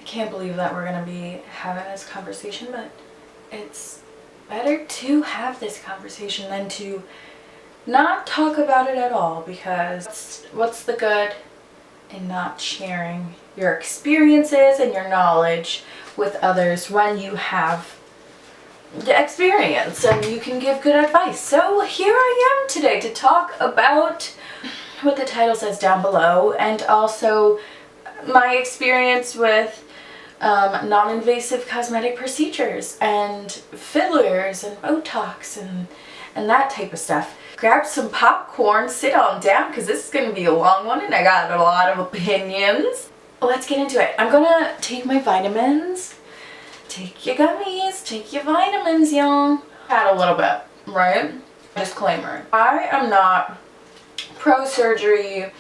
can't believe that we're gonna be having this conversation, but it's better to have this conversation than to not talk about it at all, because what's the good in not sharing your experiences and your knowledge with others when you have the experience and you can give good advice. So here I am today to talk about what the title says down below, and also my experience with non-invasive cosmetic procedures and fillers and Botox and that type of stuff. Grab some popcorn, sit on down, because this is going to be a long one and I got a lot of opinions. Let's get into it. I'm gonna take my vitamins. Take your gummies, take your vitamins, y'all. Had a little bit, right? Disclaimer. I am not pro-surgery.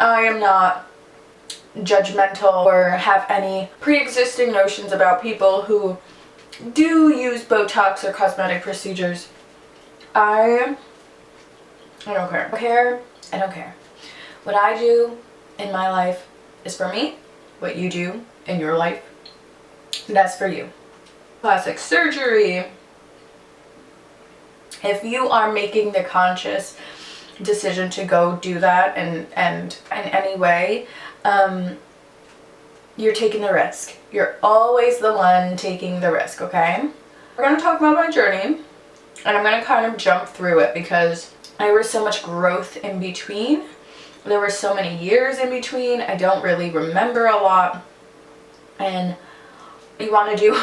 I am not judgmental or have any pre-existing notions about people who do use Botox or cosmetic procedures. I don't care. I don't care. What I do in my life is for me. What you do in your life, that's for you. Plastic surgery, if you are making the conscious decision to go do that and in any way, you're taking the risk. You're always the one taking the risk, okay? We're gonna talk about my journey, and I'm gonna kind of jump through it because there was so much growth in between. There were so many years in between. I don't really remember a lot. And what you want to do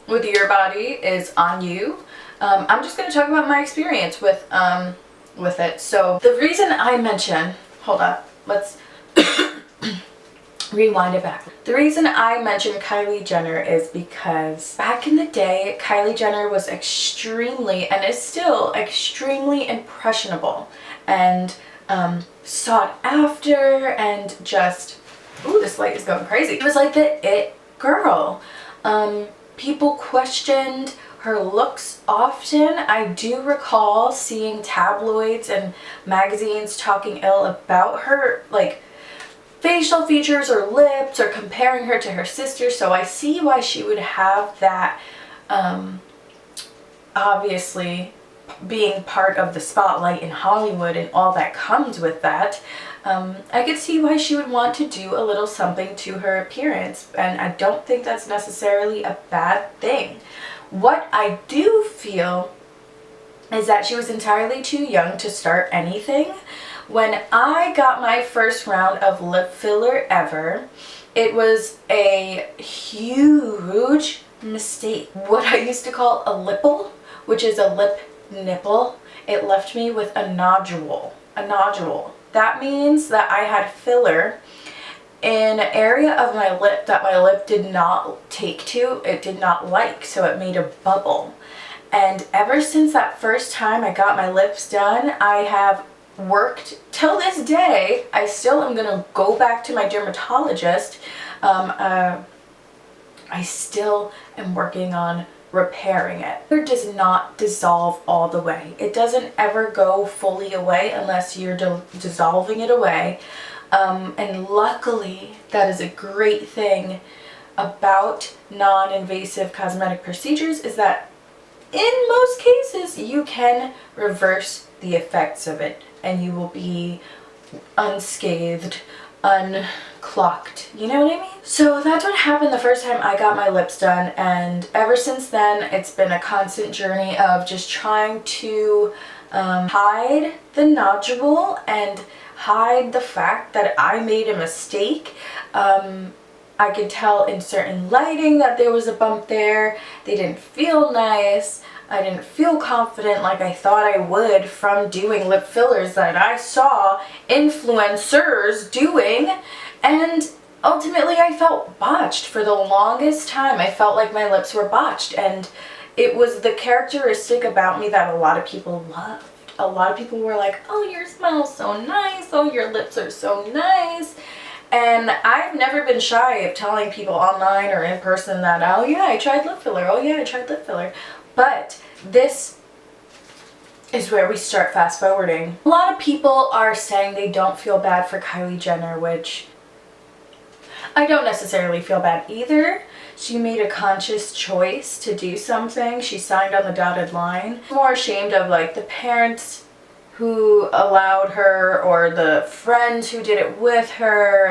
with your body is on you. I'm just going to talk about my experience with it. So the reason I mention, hold up, let's rewind it back. The reason I mention Kylie Jenner is because back in the day, Kylie Jenner was extremely, and is still extremely impressionable and sought after, and just, ooh, this light is going crazy. It was like the it girl. People questioned her looks often. I do recall seeing tabloids and magazines talking ill about her, like facial features or lips, or comparing her to her sister. So I see why she would have that, obviously being part of the spotlight in Hollywood and all that comes with that. I could see why she would want to do a little something to her appearance, and I don't think that's necessarily a bad thing. What I do feel is that she was entirely too young to start anything. When I got my first round of lip filler ever, it was a huge mistake. What I used to call a lipple, which is a lip nipple, it left me with a nodule. That means that I had filler in an area of my lip that my lip did not take to, it did not like, so it made a bubble. And ever since that first time I got my lips done, I have worked till this day. I still am gonna go back to my dermatologist. I still am working on repairing it. It does not dissolve all the way. It doesn't ever go fully away unless you're dissolving it away. And luckily, that is a great thing about non-invasive cosmetic procedures, is that in most cases you can reverse the effects of it and you will be unscathed, unclocked, you know what I mean? So that's what happened the first time I got my lips done, and ever since then it's been a constant journey of just trying to hide the nodule and hide the fact that I made a mistake. I could tell in certain lighting that there was a bump there. They didn't feel nice. I didn't feel confident like I thought I would from doing lip fillers that I saw influencers doing, and ultimately I felt botched for the longest time. I felt like my lips were botched, and it was the characteristic about me that a lot of people loved. A lot of people were like, oh, your smell's so nice, oh, your lips are so nice. And I've never been shy of telling people online or in person that, oh yeah, I tried lip filler, oh yeah, I tried lip filler. But this is where we start fast forwarding. A lot of people are saying they don't feel bad for Kylie Jenner, which I don't necessarily feel bad either. She made a conscious choice to do something. She signed on the dotted line. I'm more ashamed of like the parents who allowed her or the friends who did it with her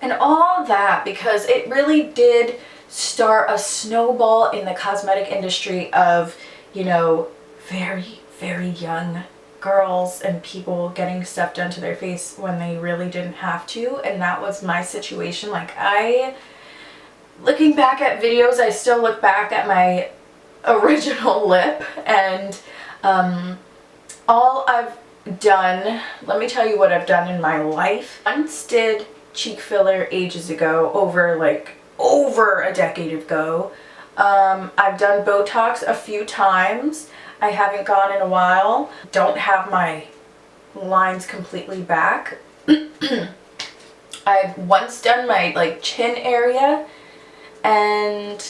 and all that, because it really did start a snowball in the cosmetic industry of, you know, very, very young girls and people getting stuff done to their face when they really didn't have to. And that was my situation. Like, looking back at videos, I still look back at my original lip, and all I've done, let me tell you what I've done in my life. Once did cheek filler ages ago, over a decade ago. I've done Botox a few times. I haven't gone in a while. Don't have my lines completely back. I've once done my like chin area, and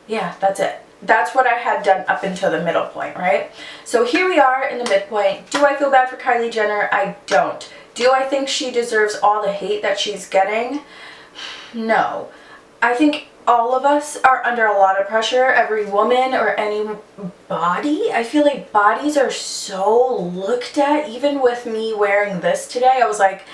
yeah, that's it. That's what I had done up until the middle point, right? So here we are in the midpoint. Do I feel bad for Kylie Jenner? I don't. Do I think she deserves all the hate that she's getting? No. I think all of us are under a lot of pressure. Every woman or any body. I feel like bodies are so looked at. Even with me wearing this today, I was like,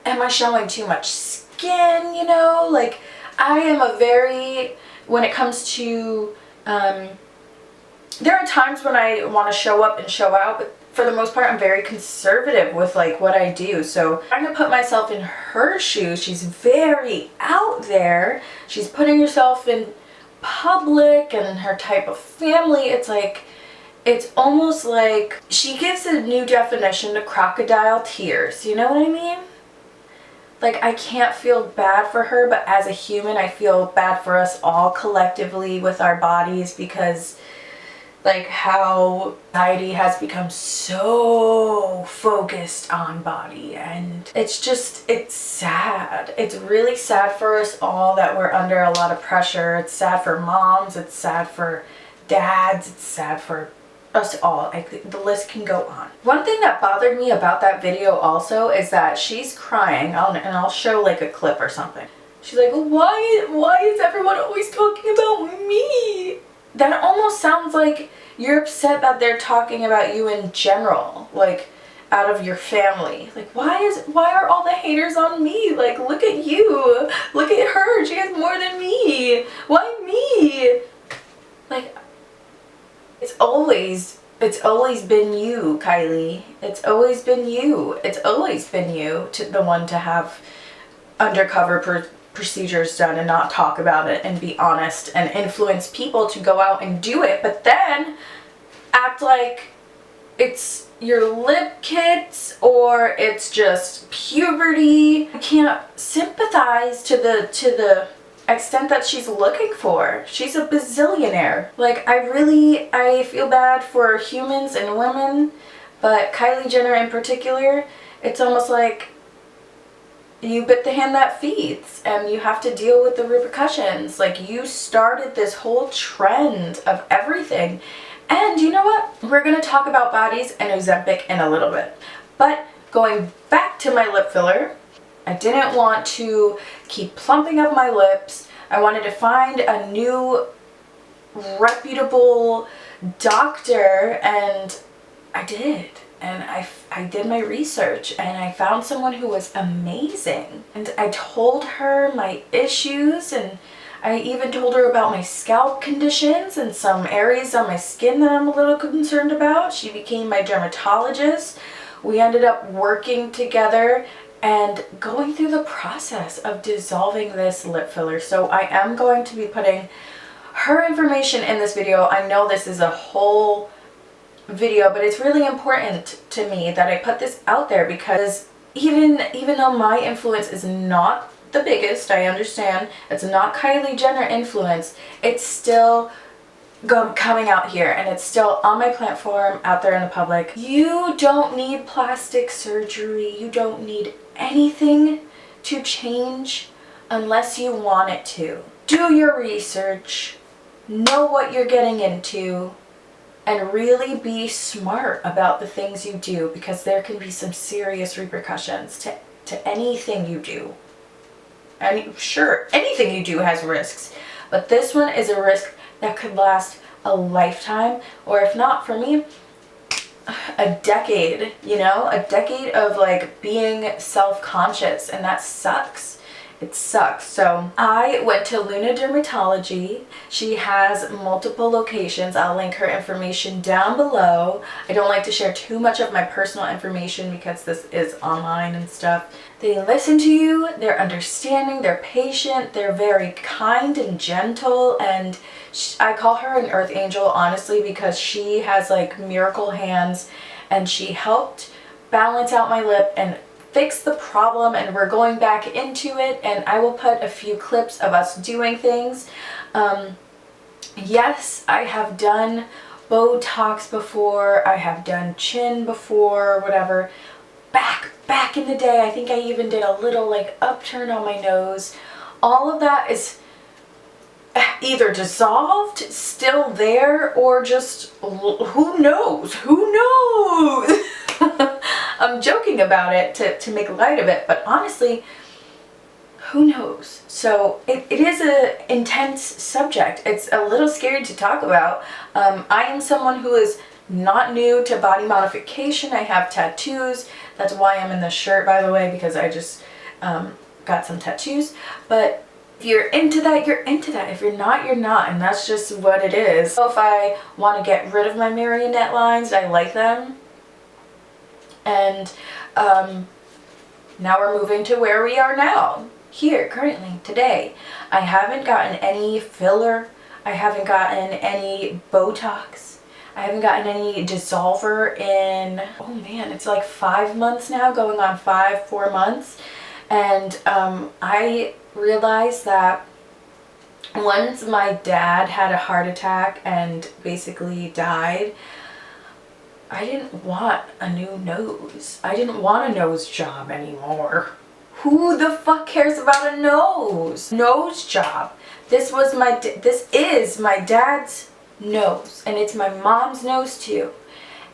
am I showing too much skin? You know, like I am a very, when it comes to, there are times when I want to show up and show out, but for the most part, I'm very conservative with like what I do. So I'm gonna put myself in her shoes. She's very out there. She's putting herself in public and her type of family. It's like, it's almost like she gives a new definition to crocodile tears. You know what I mean? Like, I can't feel bad for her, but as a human, I feel bad for us all collectively with our bodies, because like how society has become so focused on body, and it's just, it's sad. It's really sad for us all that we're under a lot of pressure. It's sad for moms, it's sad for dads, it's sad for us all. The list can go on. One thing that bothered me about that video also is that she's crying, and I'll show like a clip or something. She's like, why is everyone always talking about me? That almost sounds like you're upset that they're talking about you in general, like out of your family. Like, why are all the haters on me? Like, look at you, look at her, she has more than me. Why me? Like, it's always been you, Kylie. It's always been you. It's always been you, the one to have undercover procedures done and not talk about it and be honest and influence people to go out and do it, but then act like it's your lip kits or it's just puberty. I can't sympathize to the extent that she's looking for. She's a bazillionaire. Like, I feel bad for humans and women, but Kylie Jenner in particular, it's almost like you bit the hand that feeds, and you have to deal with the repercussions. Like, you started this whole trend of everything. And you know what? We're going to talk about bodies and Ozempic in a little bit. But going back to my lip filler, I didn't want to keep plumping up my lips. I wanted to find a new reputable doctor, and I did. And I did my research, and I found someone who was amazing. And I told her my issues, and I even told her about my scalp conditions and some areas on my skin that I'm a little concerned about. She became my dermatologist. We ended up working together and going through the process of dissolving this lip filler. So I am going to be putting her information in this video. I know this is a whole video, but it's really important to me that I put this out there, because even though my influence is not the biggest, I understand it's not Kylie Jenner influence, it's still coming out here, and it's still on my platform out there in the public. You don't need plastic surgery. You don't need anything to change unless you want it to. Do your research, know what you're getting into, and really be smart about the things you do, because there can be some serious repercussions to anything you do. Sure, anything you do has risks, but this one is a risk that could last a lifetime, or if not, for me, a decade, you know, a decade of like being self-conscious, and that sucks. It sucks. So I went to Luna Dermatology. She has multiple locations. I'll link her information down below. I don't like to share too much of my personal information because this is online and stuff. They listen to you, they're understanding, they're patient, they're very kind and gentle, and I call her an earth angel, honestly, because she has like miracle hands, and she helped balance out my lip and fix the problem, and we're going back into it, and I will put a few clips of us doing things. Yes, I have done Botox before, I have done chin before, whatever. Back in the day, I think I even did a little like upturn on my nose. All of that is either dissolved, still there, or just, who knows? Who knows? I'm joking about it to make light of it, but honestly, who knows? So it is an intense subject. It's a little scary to talk about. I am someone who is not new to body modification. I have tattoos. That's why I'm in this shirt, by the way, because I just got some tattoos. But if you're into that, you're into that. If you're not, you're not, and that's just what it is. So if I want to get rid of my marionette lines, I like them. And now we're moving to where we are now, here, currently, today. I haven't gotten any filler. I haven't gotten any Botox. I haven't gotten any dissolver in, oh man, it's like 5 months now, going on 4 months. And I realized that once my dad had a heart attack and basically died, I didn't want a new nose. I didn't want a nose job anymore. Who the fuck cares about a nose? Nose job. This is my dad's nose, and it's my mom's nose too.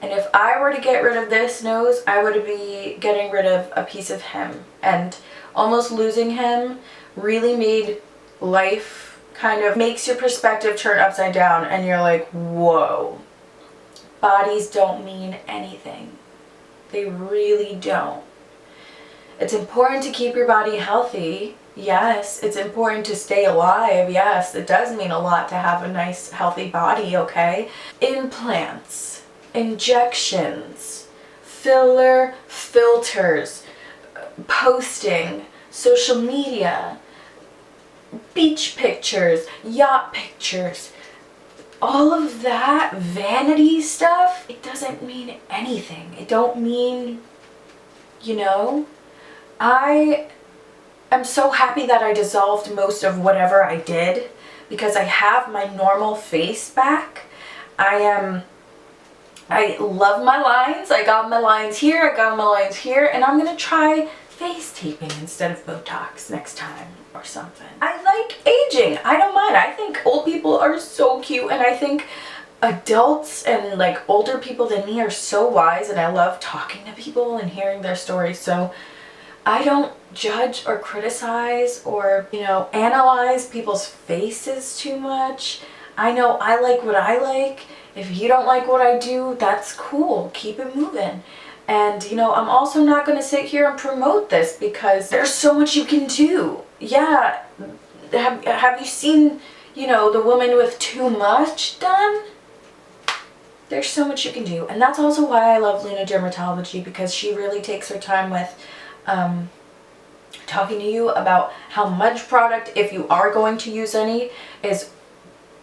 And if I were to get rid of this nose, I would be getting rid of a piece of him. And almost losing him really made life kind of, makes your perspective turn upside down, and you're like, whoa. Bodies don't mean anything. They really don't. It's important to keep your body healthy. Yes, it's important to stay alive. Yes, it does mean a lot to have a nice, healthy body, okay? Implants, injections, filler, filters, posting, social media, beach pictures, yacht pictures, all of that vanity stuff, it doesn't mean anything. It don't mean, you know, I am so happy that I dissolved most of whatever I did, because I have my normal face back. I love my lines. I got my lines here, I got my lines here, and I'm gonna try face taping instead of Botox next time or something. I like aging. I don't mind. I think old people are so cute, and I think adults and like older people than me are so wise, and I love talking to people and hearing their stories. So I don't judge or criticize or, you know, analyze people's faces too much. I know I like what I like. If you don't like what I do, that's cool. Keep it moving. And, you know, I'm also not going to sit here and promote this because there's so much you can do. Yeah, have you seen, you know, the woman with too much done? There's so much you can do. And that's also why I love Luna Dermatology, because she really takes her time with talking to you about how much product, if you are going to use any, is,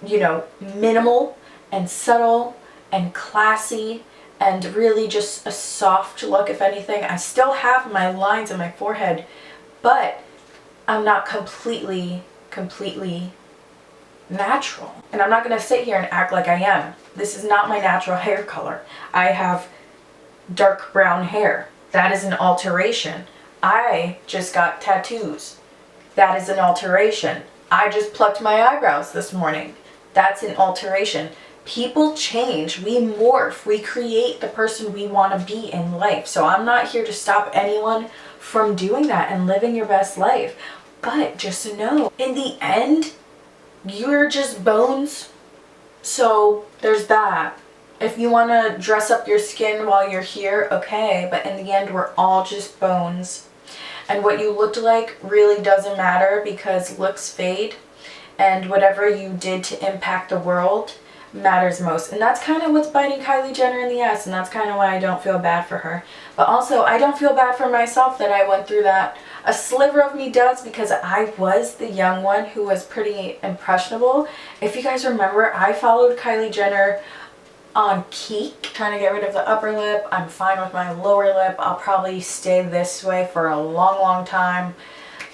you know, minimal and subtle and classy, and really just a soft look, if anything. I still have my lines on my forehead, but I'm not completely natural. And I'm not going to sit here and act like I am. This is not my natural hair color. I have dark brown hair. That is an alteration. I just got tattoos. That is an alteration. I just plucked my eyebrows this morning. That's an alteration. People change, we morph, we create the person we want to be in life. So I'm not here to stop anyone from doing that and living your best life. But just know, in the end, you're just bones. So there's that. If you want to dress up your skin while you're here, okay, but in the end, we're all just bones. And what you looked like really doesn't matter, because looks fade, and whatever you did to impact the world matters most. And that's kind of what's biting Kylie Jenner in the ass, and that's kind of why I don't feel bad for her. But also, I don't feel bad for myself that I went through that. A sliver of me does, because I was the young one who was pretty impressionable. If you guys remember, I followed Kylie Jenner on Keek, trying to get rid of the upper lip. I'm fine with my lower lip. I'll probably stay this way for a long time.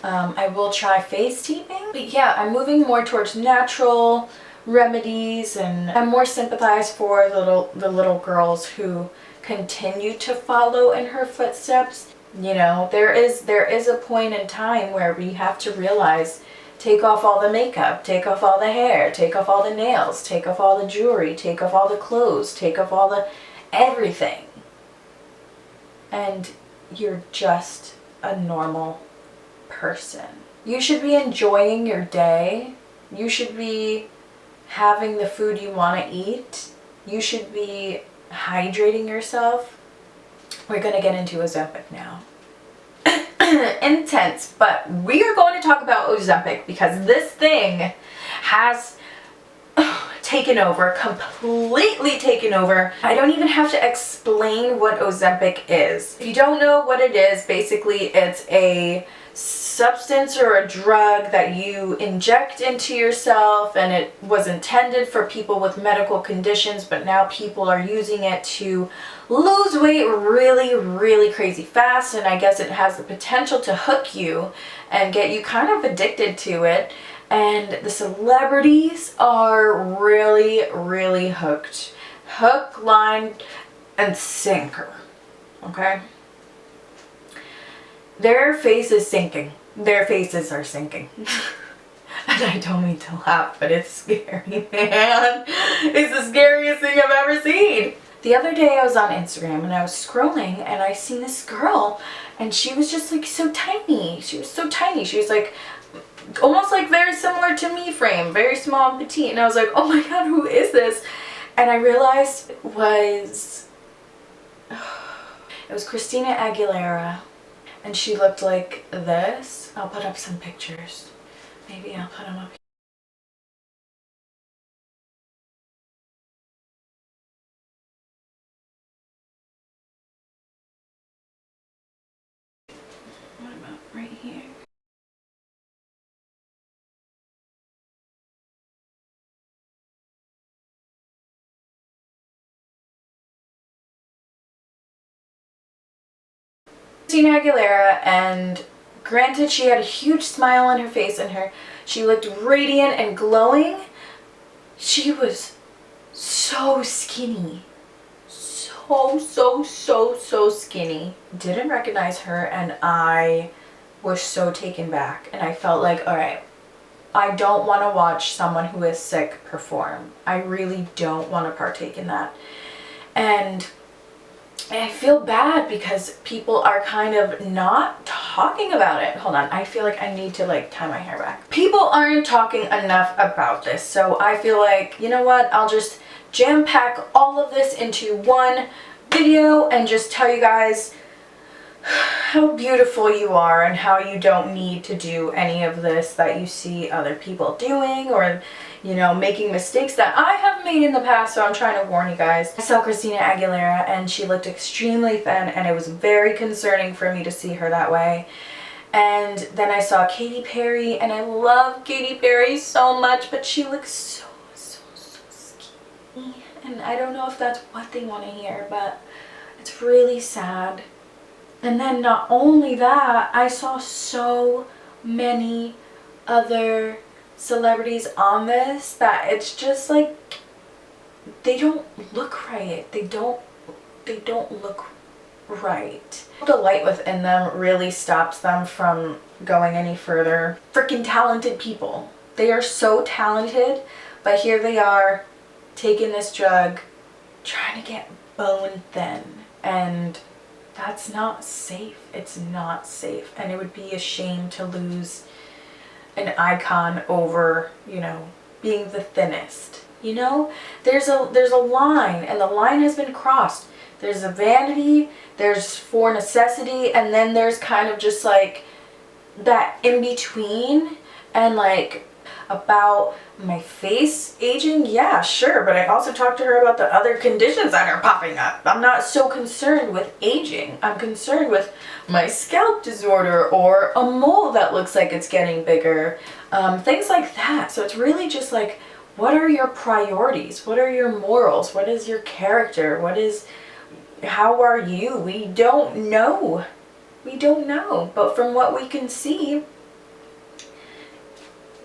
I will try face taping. But yeah, I'm moving more towards natural remedies, and I'm more sympathized for the little girls who continue to follow in her footsteps. You know, there is a point in time where we have to realize, take off all the makeup, take off all the hair, take off all the nails, take off all the jewelry, take off all the clothes, take off all the everything. And you're just a normal person. You should be enjoying your day. You should be having the food you want to eat. You should be hydrating yourself. We're going to get into Ozempic now. Intense, but we are going to talk about Ozempic because this thing has taken over, completely taken over. I don't even have to explain what Ozempic is. If you don't know what it is, basically it's a substance or a drug that you inject into yourself, and it was intended for people with medical conditions, but now people are using it to lose weight really crazy fast, and I guess it has the potential to hook you and get you kind of addicted to it. And the celebrities are really hooked. Hook, line, and sinker. Okay? Their face is sinking. Their faces are sinking. And I don't mean to laugh, but it's scary, man. It's the scariest thing I've ever seen. The other day I was on Instagram and I was scrolling and I seen this girl, and she was just like so tiny. She was so tiny. She was like almost like very similar to me frame, very small and petite. And I was like, oh my god, who is this? And I realized it was Christina Aguilera. And she looked like this. I'll put up some pictures. Maybe I'll put them up. What about right here? Christina Aguilera, and granted she had a huge smile on her face and she looked radiant and glowing. She was so skinny. So skinny. Didn't recognize her, and I was so taken back, and I felt like, alright, I don't want to watch someone who is sick perform. I really don't want to partake in that. And I feel bad because people are kind of not talking about it. Hold on, I feel like I need to like tie my hair back. People aren't talking enough about this, so I feel like, you know what, I'll just jam pack all of this into one video and just tell you guys how beautiful you are and how you don't need to do any of this that you see other people doing, or you know, making mistakes that I have made in the past. So I'm trying to warn you guys. I saw Christina Aguilera and she looked extremely thin, and it was very concerning for me to see her that way. And then I saw Katy Perry, and I love Katy Perry so much, but she looks so skinny. And I don't know if that's what they want to hear, but it's really sad. And then not only that, I saw so many other celebrities on this that it's just like they don't look right. They don't look right. The light within them really stops them from going any further. Freaking talented people. They are so talented, but here they are taking this drug, trying to get bone thin, and that's not safe. It's not safe, and it would be a shame to lose an icon over, you know, being the thinnest. You know, there's a line, and the line has been crossed. There's a vanity, there's for necessity, and then there's kind of just like that in between. And like, about my face aging, yeah, sure, but I also talked to her about the other conditions that are popping up. I'm not so concerned with aging. I'm concerned with my scalp disorder or a mole that looks like it's getting bigger, things like that. So it's really just like, what are your priorities? What are your morals? What is your character? How are you? We don't know. We don't know. But from what we can see,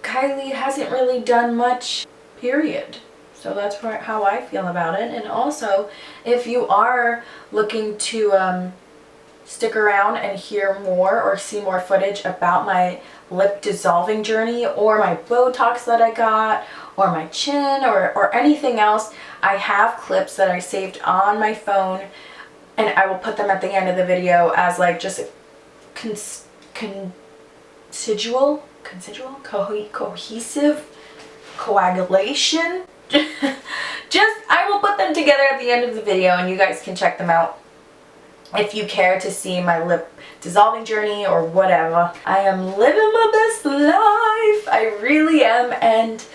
Kylie hasn't really done much, period. So that's how I feel about it. And also, if you are looking to stick around and hear more or see more footage about my lip dissolving journey, or my Botox that I got, or my chin, or anything else, I have clips that I saved on my phone, and I will put them at the end of the video as like just a cohesive coagulation. I will put them together at the end of the video, and you guys can check them out if you care to see my lip dissolving journey or whatever. I am living my best life. I really am. And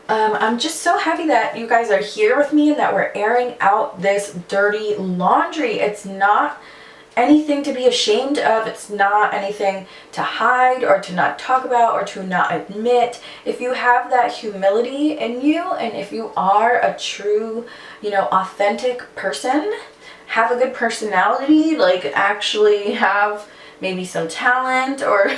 I'm just so happy that you guys are here with me and that we're airing out this dirty laundry. It's not anything to be ashamed of. It's not anything to hide or to not talk about or to not admit. If you have that humility in you, and if you are a true, you know, authentic person, have a good personality, like actually have maybe some talent, or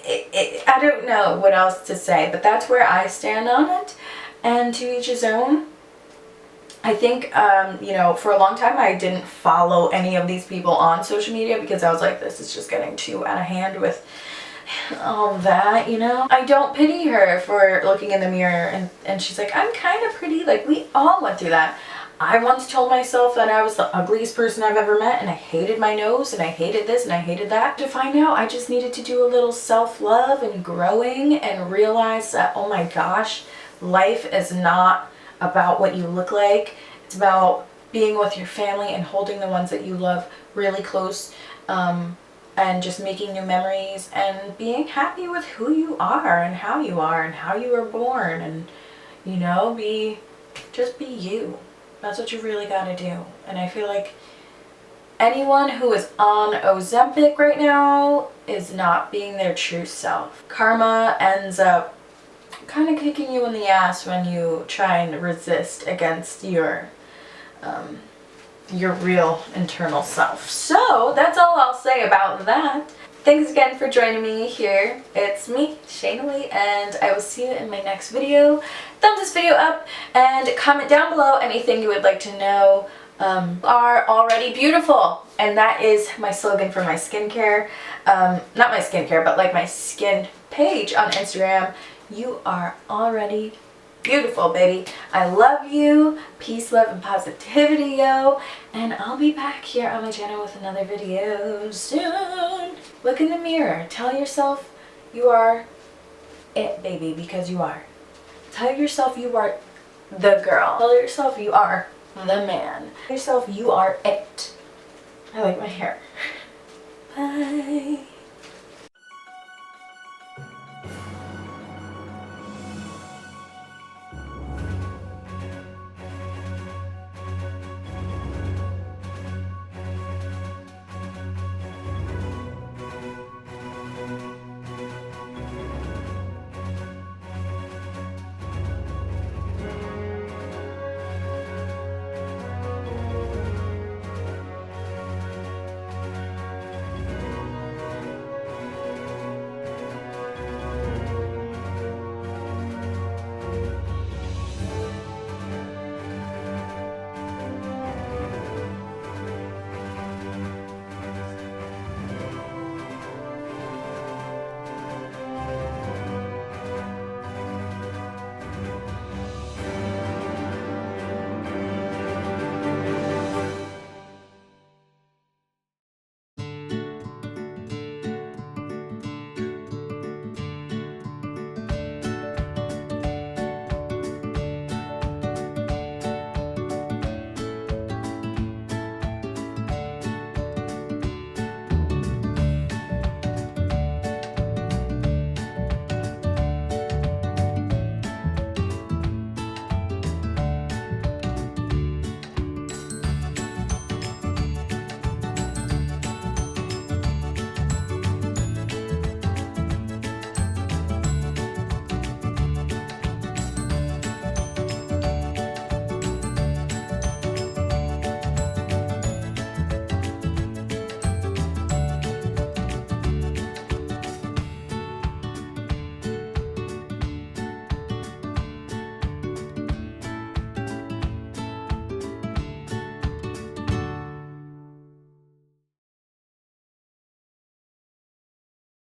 I don't know what else to say, but that's where I stand on it. And to each his own. I think, you know, for a long time I didn't follow any of these people on social media because I was like, this is just getting too out of hand with all that, you know. I don't pity her for looking in the mirror and she's like, I'm kind of pretty. Like, we all went through that. I once told myself that I was the ugliest person I've ever met, and I hated my nose, and I hated this, and I hated that. To find out I just needed to do a little self-love and growing and realize that, oh my gosh, life is not about what you look like. It's about being with your family and holding the ones that you love really close, and just making new memories and being happy with who you are and how you were born, and, you know, just be you. That's what you really got to do. And I feel like anyone who is on Ozempic right now is not being their true self. Karma ends up kind of kicking you in the ass when you try and resist against your real internal self. So that's all I'll say about that. Thanks again for joining me here. It's me, Shanalee, and I will see you in my next video. Thumbs this video up and comment down below anything you would like to know. Are already beautiful, and that is my slogan for my skincare. Not my skincare, but like my skin page on Instagram. You are already beautiful, baby. I love you. Peace, love, and positivity, yo. And I'll be back here on my channel with another video soon. Look in the mirror. Tell yourself you are it, baby, because you are. Tell yourself you are the girl. Tell yourself you are the man. Tell yourself you are it. I like my hair. Bye.